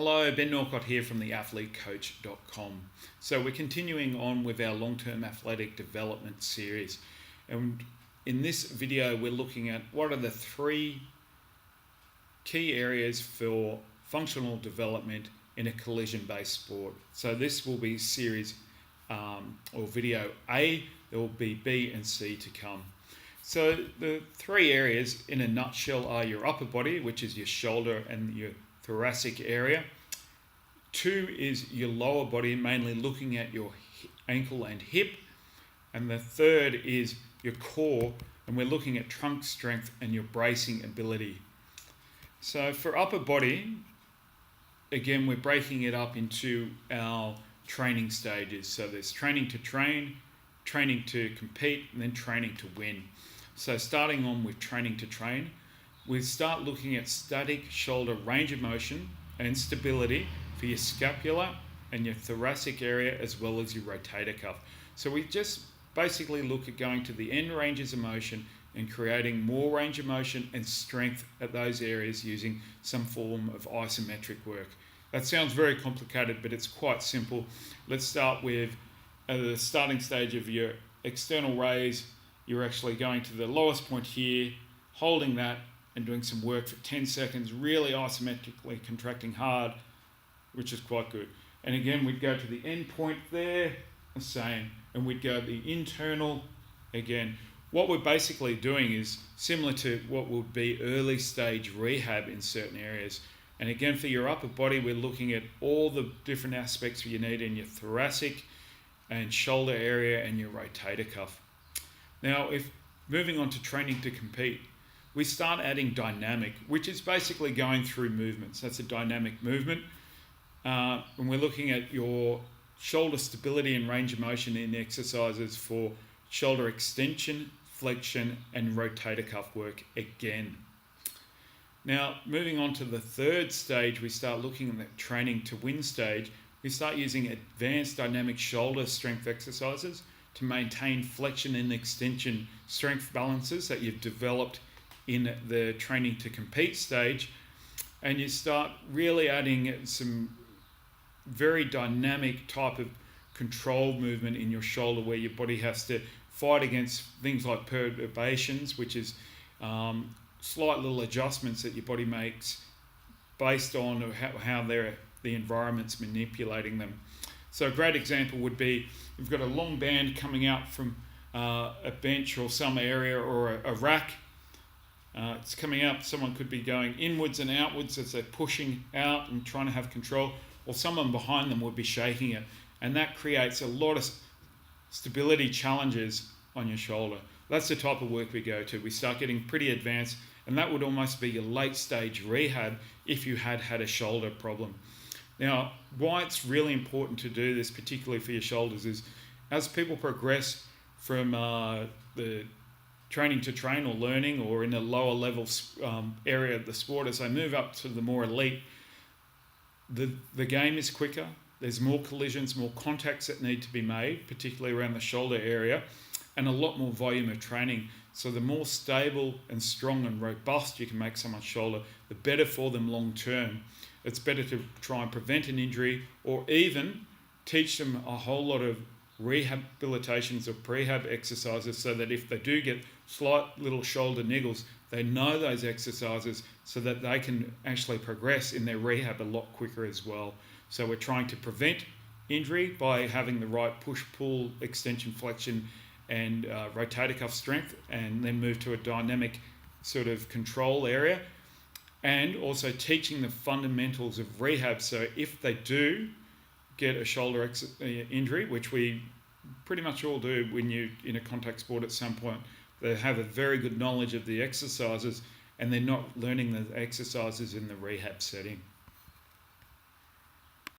Hello, Ben Norcott here from theathletecoach.com. So we're continuing on with our long-term athletic development series. And in this video, we're looking at what are the three key areas for functional development in a collision-based sport. So this will be series or video A, there will be B and C to come. So the three areas in a nutshell are your upper body, which is your shoulder and your thoracic area. 2 is your lower body, mainly looking at your ankle and hip. And the 3rd is your core, and we're looking at trunk strength and your bracing ability. So for upper body, again, we're breaking it up into our training stages. So there's training to train, training to compete, and then training to win. So starting on with training to train, we start looking at static shoulder range of motion and stability for your scapula and your thoracic area, as well as your rotator cuff. So we just basically look at going to the end ranges of motion and creating more range of motion and strength at those areas using some form of isometric work. That sounds very complicated, but it's quite simple. Let's start with the starting stage of your external raise. You're actually going to the lowest point here, holding that and doing some work for 10 seconds, really isometrically contracting hard, which is quite good. And again, we'd go to the end point there, the same, and we'd go the internal again. What we're basically doing is similar to what would be early stage rehab in certain areas. And again, for your upper body, we're looking at all the different aspects you need in your thoracic and shoulder area and your rotator cuff. Now, if moving on to training to compete, we start adding dynamic, which is basically going through movements. That's a dynamic movement. And we're looking at your shoulder stability and range of motion in exercises for shoulder extension, flexion, and rotator cuff work again. Now, moving on to the 3rd stage, we start looking at the training to win stage. We start using advanced dynamic shoulder strength exercises to maintain flexion and extension strength balances that you've developed in the training to compete stage. And you start really adding some very dynamic type of controlled movement in your shoulder, where your body has to fight against things like perturbations, which is slight little adjustments that your body makes based on how the environment's manipulating them. So a great example would be, you've got a long band coming out from a bench or some area or a rack. It's coming out, someone could be going inwards and outwards as they're pushing out and trying to have control, or someone behind them would be shaking it. And that creates a lot of stability challenges on your shoulder. That's the type of work we go to. We start getting pretty advanced, and that would almost be your late stage rehab if you had a shoulder problem. Now, why it's really important to do this, particularly for your shoulders, is as people progress from the training to train or learning, or in a lower level area of the sport, as they move up to the more elite, the game is quicker. There's more collisions, more contacts that need to be made, particularly around the shoulder area, and a lot more volume of training. So the more stable and strong and robust you can make someone's shoulder, the better for them long term. It's better to try and prevent an injury, or even teach them a whole lot of rehabilitations or prehab exercises, so that if they do get slight little shoulder niggles, they know those exercises so that they can actually progress in their rehab a lot quicker as well. So we're trying to prevent injury by having the right push-pull, extension, flexion, and rotator cuff strength, and then move to a dynamic sort of control area, and also teaching the fundamentals of rehab. So if they do get a shoulder injury, which we pretty much all do when you're in a contact sport at some point, they have a very good knowledge of the exercises, and they're not learning the exercises in the rehab setting.